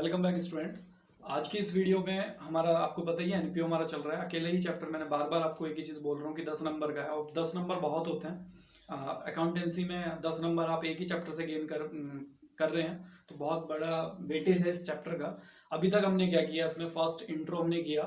Welcome back student. आज की इस वीडियो में हमारा आपको पता ही है एनपीओ हमारा चल रहा है। अकेले ही चैप्टर मैंने बार बार आपको एक ही चीज़ बोल रहा हूँ कि 10 नंबर का है और 10 नंबर बहुत होते हैं। अकाउंटेंसी में 10 नंबर आप एक ही चैप्टर से गेन कर रहे हैं, तो बहुत बड़ा वेटेज है इस चैप्टर का। अभी तक हमने क्या किया, इसमें फर्स्ट इंट्रो हमने किया,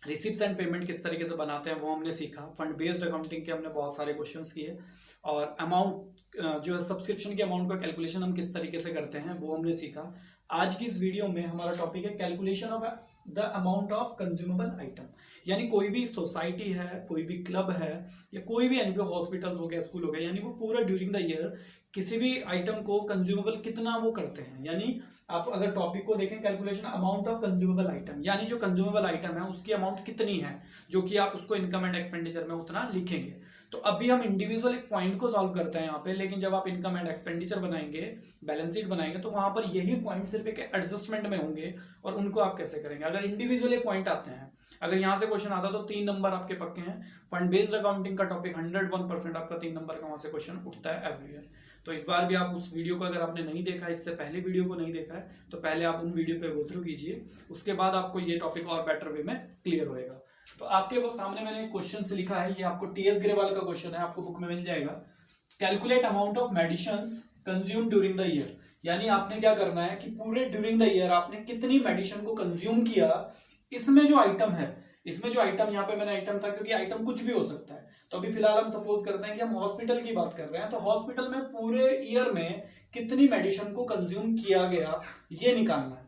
रिसिप्ट्स एंड पेमेंट किस तरीके से बनाते हैं वो हमने सीखा। फंड बेस्ड अकाउंटिंग के हमने बहुत सारे क्वेश्चंस किए और अमाउंट जो है सब्सक्रिप्शन के अमाउंट का कैलकुलेशन हम किस तरीके से करते हैं वो हमने सीखा। आज की इस वीडियो में हमारा टॉपिक है calculation of the amount of consumable item. यानी कोई भी सोसाइटी है, कोई भी क्लब है या कोई भी एनपीओ हॉस्पिटल हो गया, स्कूल हो गया, यानी वो पूरा ड्यूरिंग द ईयर किसी भी आइटम को कंज्यूमेबल कितना वो करते हैं। यानी आप अगर टॉपिक को देखें calculation amount of consumable item, यानी जो कंज्यूमेबल आइटम है उसकी अमाउंट कितनी है, जो कि आप उसको इनकम एंड एक्सपेंडिचर में उतना लिखेंगे। तो अभी हम इंडिविजुअल एक पॉइंट को सॉल्व करते हैं यहाँ पे, लेकिन जब आप इनकम एंड एक्सपेंडिचर बनाएंगे, बैलेंस शीट बनाएंगे, तो वहां पर यही पॉइंट सिर्फ एक एडजस्टमेंट में होंगे और उनको आप कैसे करेंगे। अगर इंडिविजुअल एक पॉइंट आते हैं, अगर यहाँ से क्वेश्चन आता तो 3 नंबर आपके पक्के हैं। फंड बेस्ड अकाउंटिंग का टॉपिक 101% आपका 3 नंबर का वहां से क्वेश्चन उठता है एवरी ईयर। तो इस बार भी आप उस वीडियो को अगर आपने नहीं देखा, इससे पहले वीडियो को नहीं देखा है, तो पहले आप उन वीडियो पे गो थ्रू कीजिए, उसके बाद आपको ये टॉपिक और बेटर वे में क्लियर होएगा। तो आपके वो सामने मैंने क्वेश्चन से लिखा है, ये आपको टीएस ग्रेवाल का क्वेश्चन है, आपको बुक में मिल जाएगा। Calculate amount of medicines consume during the year. यानी आपने क्या करना है कि पूरे ड्यूरिंग द ईयर आपने कितनी मेडिसिन को कंज्यूम किया। इसमें जो आइटम है, इसमें जो आइटम, यहाँ पे मैंने आइटम था क्योंकि आइटम कुछ भी हो सकता है। तो अभी फिलहाल हम सपोज करते हैं कि हम हॉस्पिटल की बात कर रहे हैं, तो हॉस्पिटल में पूरे ईयर में कितनी मेडिसिन को कंज्यूम किया गया ये निकालना है।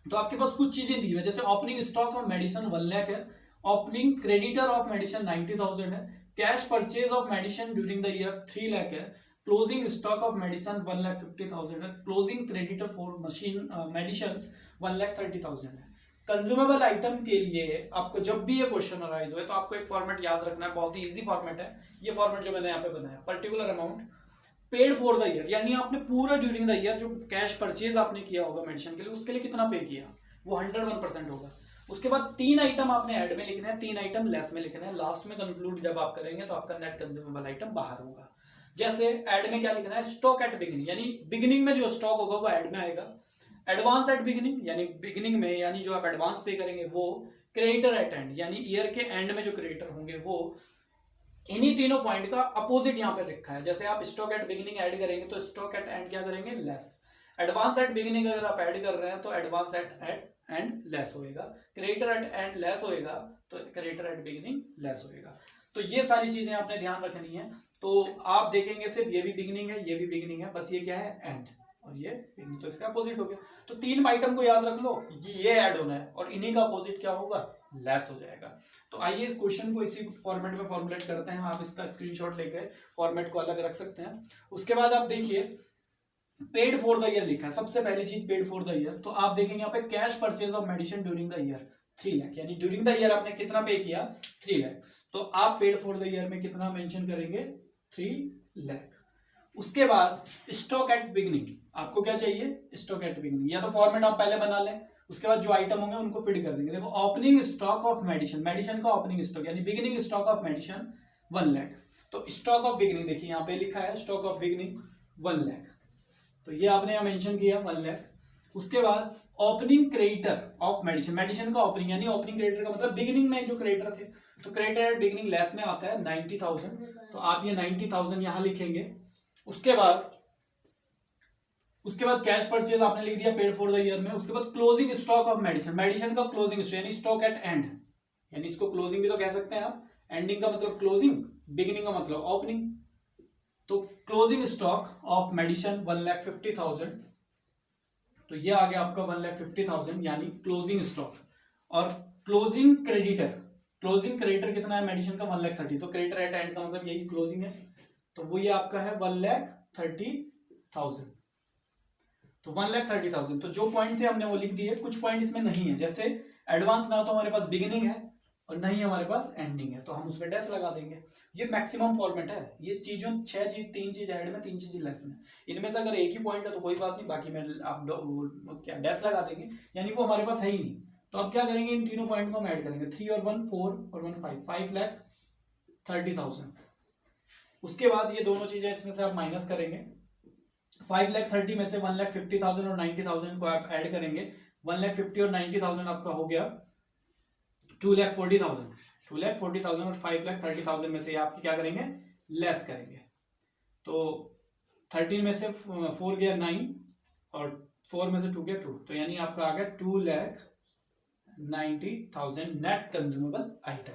तो आपके पास कुछ चीजें दी है, जैसे opening stock of medicine 1 lakh है, ओपनिंग क्रेडिटर ऑफ मेडिसिन 90,000 है, cash purchase of medicine during the year 3 lakh है, क्लोजिंग स्टॉक ऑफ मेडिसिन 1,50,000 है, closing creditor for machine medicine 1,30,000 है। कंज्यूमेबल आइटम के लिए आपको जब भी ये क्वेश्चन अराइज हो तो आपको एक फॉर्मेट याद रखना है, बहुत ही इजी फॉर्मेट है ये फॉर्मेट जो मैंने यहाँ पे बनाया। Particular amount paid for the year, यानी आपने पूरा ड्यूरिंग द ईयर जो कैश परचेज आपने किया होगा मेडिसिन के लिए, उसके लिए कितना पे किया, वो 101% होगा। उसके बाद 3 आइटम आपने ऐड में लिखने हैं, 3 आइटम लेस में लिखने हैं। लास्ट में कंक्लूड जब आप करेंगे तो आपका नेट कंज्यूमेबल आइटम बाहर होगा। जैसे ऐड में क्या लिखना है, स्टॉक एट बिगिनिंग, यानी बिगिनिंग में जो स्टॉक होगा वो ऐड में आएगा। एडवांस एट बिगिनिंग, यानी बिगिनिंग में, यानी जो आप एडवांस पे करेंगे वो। क्रेडिटर एट एंड, यानी ईयर के एंड में जो क्रेडिटर होंगे वो। इन्हीं तीनों पॉइंट का अपोजिट यहाँ पे लिखा है। जैसे आप स्टॉक एट बिगिनिंग ऐड करेंगे तो स्टॉक एट एंड क्या करेंगे, लेस। एडवांस एट बिगिनिंग अगर आप ऐड कर रहे हैं तो एडवांस एट एंड लेस होएगा। क्रेडिटर एट एंड लेस होएगा तो क्रेडिटर एट बिगिनिंग लेस होएगा। तो ये सारी चीजें आपने ध्यान रखनी है। तो आप देखेंगे सिर्फ ये भी बिगिनिंग है, ये भी बिगिनिंग है, बस ये क्या है, एंड, और ये बिगिनिंग, तो इसका अपोजिट हो गया। तो 3 आइटम को याद रख लो, ये ऐड होना है और इन्हीं का अपोजिट क्या होगा, लेस हो जाएगा। तो आइए इस क्वेश्चन को इसी फॉर्मेट में फॉर्मुलेट करते हैं। आप इसका स्क्रीनशॉट लेकर फॉर्मेट को अलग रख सकते हैं। उसके बाद आप देखिए पेड फॉर द ईयर लिखा है, सबसे पहली चीज पेड फॉर द ईयर। तो आप देखेंगे यहाँ पे cash purchase of medicine during the year 3 lakh, यानी ड्यूरिंग द ईयर आपने कितना पे किया, 3 लाख। तो आप पेड फॉर द ईयर में कितना मेंशन करेंगे, 3 लाख। उसके बाद स्टॉक एट बिगिनिंग, आपको क्या चाहिए, स्टॉक एट बिगिनिंग, या तो फॉर्मेट आप पहले बना लें, उसके बाद जो आइटम होंगे उनको फिट कर देंगे। देखो opening stock of medicine, medicine का ओपनिंग स्टॉक यानी beginning stock of medicine 1 lakh. तो स्टॉक ऑफ बिगिनिंग देखिए यहाँ पे लिखा है स्टॉक ऑफ बिगिनिंग 1 लाख, तो ये आपने यहाँ मेंशन किया 1 लाख। उसके बाद opening creditor of medicine, medicine का ओपनिंग, यानी ओपनिंग क्रेडिटर का मतलब बिगिनिंग में जो क्रेडिटर थे, तो क्रेडिटर एट बिगिनिंग लेस में आता है 90,000, तो आप ये 90,000 यहां लिखेंगे। उसके बाद कैश परचेज आपने लिख दिया पेड फॉर द ईयर में। उसके बाद closing stock of medicine, medicine का क्लोजिंग स्टॉक यानी स्टॉक एट एंड, यानी इसको क्लोजिंग भी तो कह सकते हैं आप, एंडिंग का मतलब क्लोजिंग, बिगिनिंग का मतलब ओपनिंग। तो क्लोजिंग स्टॉक ऑफ मेडिसिन 1,50,000, तो ये आ गया आपका 1,50,000 यानी क्लोजिंग स्टॉक। और क्लोजिंग क्रेडिटर, क्लोजिंग क्रेडिटर कितना है मेडिसिन का, 1,30,000, तो क्रेडिटर एट एंड का मतलब यही क्लोजिंग है, तो वो ये आपका है 1,30,000। तो 1,30,000, तो जो पॉइंट थे हमने वो लिख दिए। कुछ पॉइंट इसमें नहीं है, जैसे एडवांस ना तो हमारे पास बिगिनिंग है और नहीं हमारे पास एंडिंग है, तो हम उसमें डैश लगा देंगे। ये मैक्सिमम फॉर्मेट है, ये चीजों 6 चीज, 3 चीज ऐड में, 3 चीज लेस में। इनमें से अगर एक ही पॉइंट है तो कोई बात नहीं, बाकी में आप क्या डैश लगा देंगे, यानी वो हमारे पास है ही नहीं। तो अब क्या करेंगे, इन तीनों पॉइंट को हम ऐड करेंगे, 3 और 1 4 और 1 5, 5,30,000। उसके बाद ये दोनों चीजें इसमें से आप माइनस करेंगे, 5,30,000 में से 1,50,000 और 90,000 को आप ऐड करेंगे, 1,50,000 और 90,000 आपका हो गया 2,40,000। 2,40,000 और 5,30,000 में से आप क्या करेंगे, लेस करेंगे। तो 13 में से 4 गया 9 और 4 में से 2 गया 2, तो यानी आपका आ गया 2,90,000 नेट कंज्यूमेबल आइटम।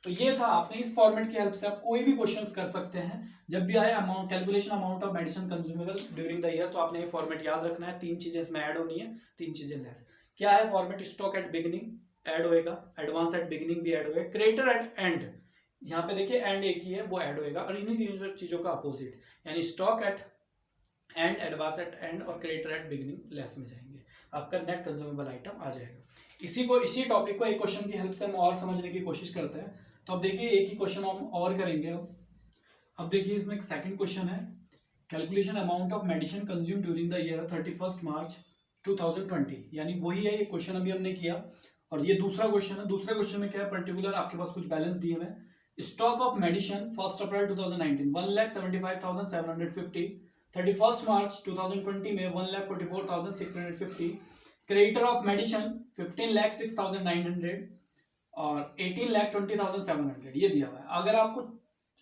तो ये था, आपने इस फॉर्मेट की हेल्प से आप कोई भी क्वेश्चंस कर सकते हैं। जब भी आए amount calculation amount of medicine consumable during the year, तो आपने ये फॉर्मेट याद रखना है। 3 चीजें इसमें ऐड होनी है, 3 चीजें लेस। क्या है format, stock at beginning add होएगा, एडवांस एट बिगिनिंग भी ऐड होएगा, क्रेडिटर एट एंड, यहाँ पे देखिए एंड एक ही है वो ऐड होएगा, और इन्हीं चीजों का अपोजिट यानी stock at and, advance at and और क्रेडिटर एट बिगिनिंग लेस में जाएंगे, आपका नेट कंज्यूमेबल आइटम आ जाएगा। इसी टॉपिक को एक क्वेश्चन की हेल्प से हम और समझने की कोशिश करते हैं। तो अब देखिए एक ही क्वेश्चन हम और करेंगे। अब देखिए इसमें एक सेकंड क्वेश्चन है, calculation amount of medicine consume during the year 31 मार्च 2020, यानी वही है ये क्वेश्चन अभी हमने किया, और ये दूसरा क्वेश्चन है। दूसरे क्वेश्चन में क्या है, पर्टिकुलर आपके पास कुछ बैलेंस दिए हुए हैं। स्टॉक ऑफ मेडिसिन 1 अप्रैल 2019 1,75,750, 31 मार्च 2020 में 1,44,650, क्रेडिटर ऑफ मेडिसिन 15,06,900 और 18,20,700, ये दिया हुआ है। अगर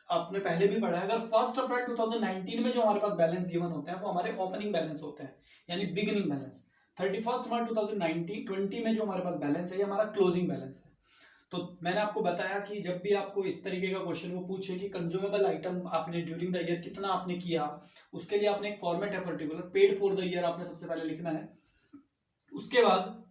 आपने पहले भी पढ़ा है, अगर 1 अप्रैल 2019 में जो हमारे पास बैलेंस गिवन होते हैं वो हमारे ओपनिंग बैलेंस होते हैं, यानी बिगिनिंग बैलेंस। 31 मार्च 2020 में जो हमारे पास बैलेंस है ये हमारा क्लोजिंग बैलेंस है। तो मैंने आपको बताया कि जब भी आपको इस तरीके का क्वेश्चन वो पूछे कि कंज्यूमेबल आइटम आपने ड्यूरिंग द ईयर कितना आपने किया, उसके लिए आपने एक फॉर्मेट है particular, paid for the year आपने सबसे पहले लिखना है। उसके बाद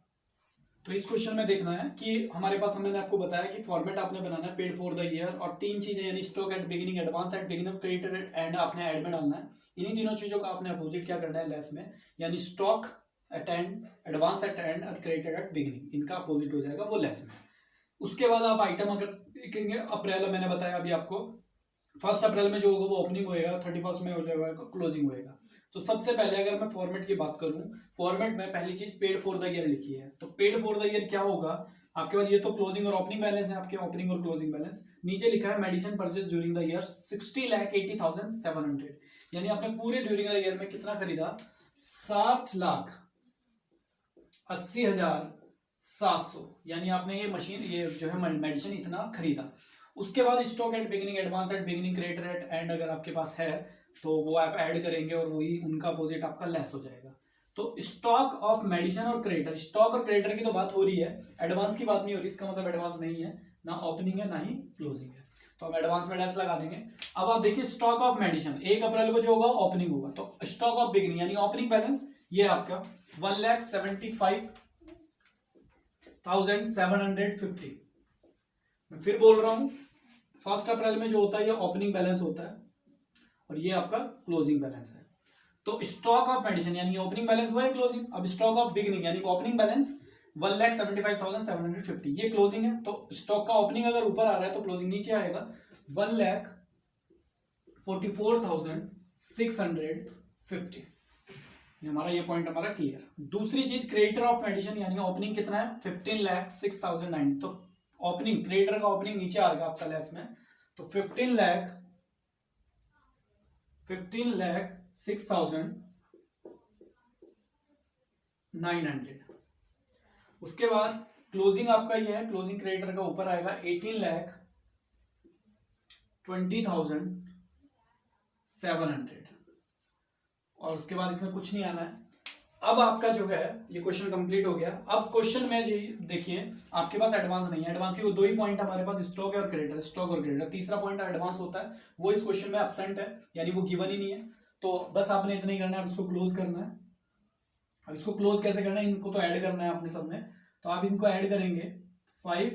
तो इस क्वेश्चन में देखना है कि हमारे पास, मैंने आपको बताया कि फॉर्मेट आपने बनाना है पेड फॉर द ईयर, और 3 चीजें यानी stock at beginning, advance at beginning, creditor and आपने ऐड में डालना है। इन्हीं तीनों चीजों का आपने अपोजिट क्या करना है लेस में, यानी stock at and, advance at and और क्रेडिटर एट बिगिनिंग, इनका अपोजिट हो जाएगा वो लेस में। उसके बाद आप आइटम अगर देखेंगे, अप्रैल मैंने बताया अभी आपको, 1 अप्रैल में जो होगा वो ओपनिंग होएगा, 31 में हो जाएगा क्लोजिंग होएगा। तो सबसे पहले अगर मैं फॉर्मेट की बात करूं, फॉर्मेट में पहली चीज पेड फॉर द ईयर लिखी है। तो पेड फॉर द ईयर क्या होगा आपके पास, ये तो क्लोजिंग और ओपनिंग बैलेंस है, आपके ओपनिंग और क्लोजिंग बैलेंस। नीचे लिखा है medicine purchase during the year 60,80,700, यानी आपने पूरे ड्यूरिंग द ईयर में कितना खरीदा, 60,80,700, यानी आपने ये मशीन, ये जो है मेडिसिन इतना खरीदा। उसके बाद stock at beginning, advance at beginning, creditor at end अगर आपके पास है तो वो आप ऐड करेंगे और वही उनका अपोजिट आपका लेस हो जाएगा। तो स्टॉक ऑफ मेडिसिन और क्रेडिटर, स्टॉक और क्रेडिटर की तो बात हो रही है, एडवांस की बात नहीं हो रही, इसका मतलब एडवांस नहीं है, ना ओपनिंग है ना ही क्लोजिंग है, तो हम एडवांस में डैश लगा देंगे। अब आप देखिए स्टॉक ऑफ मेडिसिन 1 अप्रैल को जो होगा ओपनिंग होगा, तो स्टॉक ऑफ बिगिनिंग यानी ओपनिंग बैलेंस ये आपका 1,75,750। मैं फिर बोल रहा हूं, 1 अप्रैल में जो होता है ये ओपनिंग बैलेंस होता है और ये आपका क्लोजिंग बैलेंस है। तो स्टॉक ऑफ मेडिसिन यानी ओपनिंग बैलेंस हुआ है क्लोजिंग। अब स्टॉक ऑफ बिगिनिंग यानी ओपनिंग बैलेंस 1,75,750, ये क्लोजिंग है। तो स्टॉक का ओपनिंग अगर ऊपर आ रहा है तो क्लोजिंग नीचे आएगा, 1,44,650। हमारा ये पॉइंट हमारा क्लियर। दूसरी चीज क्रेडिटर ऑफ मेडिसिन यानी ओपनिंग कितना है, 15,06,900, तो ओपनिंग क्रेडिटर का ओपनिंग नीचे आ रहा आपका लेस में, तो 15,06,900। उसके बाद क्लोजिंग आपका ये है, क्लोजिंग क्रेडिटर का ऊपर आएगा 18,20,700, और उसके बाद इसमें कुछ नहीं आना है। अब आपका जो है ये क्वेश्चन कंप्लीट हो गया। अब क्वेश्चन में जी देखिए आपके पास एडवांस नहीं है, एडवांस की वो 2 ही पॉइंट हमारे पास, स्टॉक और क्रेडिटर, स्टॉक और क्रेडिटर। तीसरा पॉइंट एडवांस होता है, वो इस क्वेश्चन में एब्सेंट है, यानी वो गिवन ही नहीं है। तो बस आपने इतना ही करना है, अब इसको क्लोज करना है। अब इसको क्लोज कैसे करना है, इनको तो ऐड करना है आपने सबने, तो आप इनको ऐड करेंगे, 5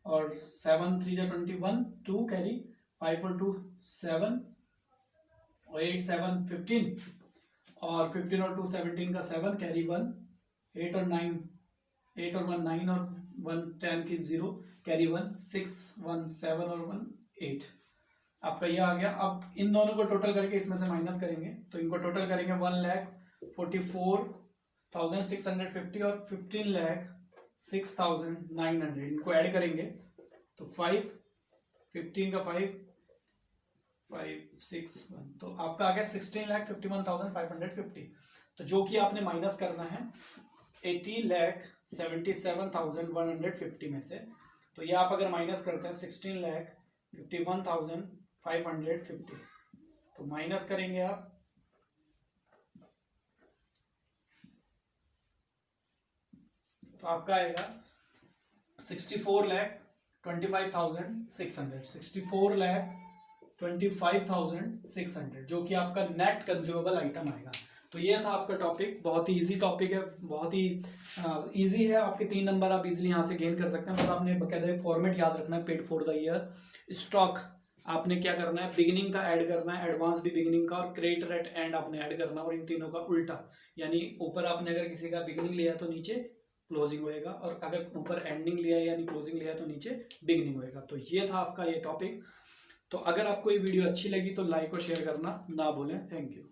और 7 3 21, 2 कैरी, 5 और 2 7 और 8 7 15, और 15 और 2 17 का 7 कैरी 1, 8 और 9 8 और 1 9 और 1 10 की 0 कैरी 1 6 1 7 और 1 8, आपका ये आ गया। अब इन दोनों को टोटल करके इसमें से माइनस करेंगे, तो इनको टोटल करेंगे 1,44,650 और 15,06,900, इनको ऐड करेंगे तो 5 15 का 5 561, तो आपका आ गया 16,51,550। तो जो कि आपने माइनस करना है 80,77,150 में से। तो ये आप अगर माइनस करते हैं 16,51,550, तो माइनस करेंगे आप तो आपका आएगा 64,25,600 जो कि आपका नेट कंज्यूमेबल आइटम आएगा। तो ये था आपका टॉपिक, बहुत ही इजी टॉपिक है, बहुत ही इजी है। आपके 3 नंबर आप इजीली यहाँ से गेन कर सकते हैं। बस आपने बकायदा फॉर्मेट याद रखना है, paid for the year. Stock आपने क्या करना है, बिगिनिंग का ऐड करना है, एडवांस भी बिगिनिंग का, और क्रेडिट एट एंड आपने ऐड करना है, और इन तीनों का उल्टा, यानी ऊपर आपने अगर किसी का बिगिनिंग लिया है तो नीचे क्लोजिंग होएगा, और अगर ऊपर एंडिंग लिया है यानी क्लोजिंग लिया है तो नीचे बिगिनिंग होएगा। तो ये था आपका ये टॉपिक। तो अगर आपको ये वीडियो अच्छी लगी तो लाइक और शेयर करना ना भूलें। Thank you.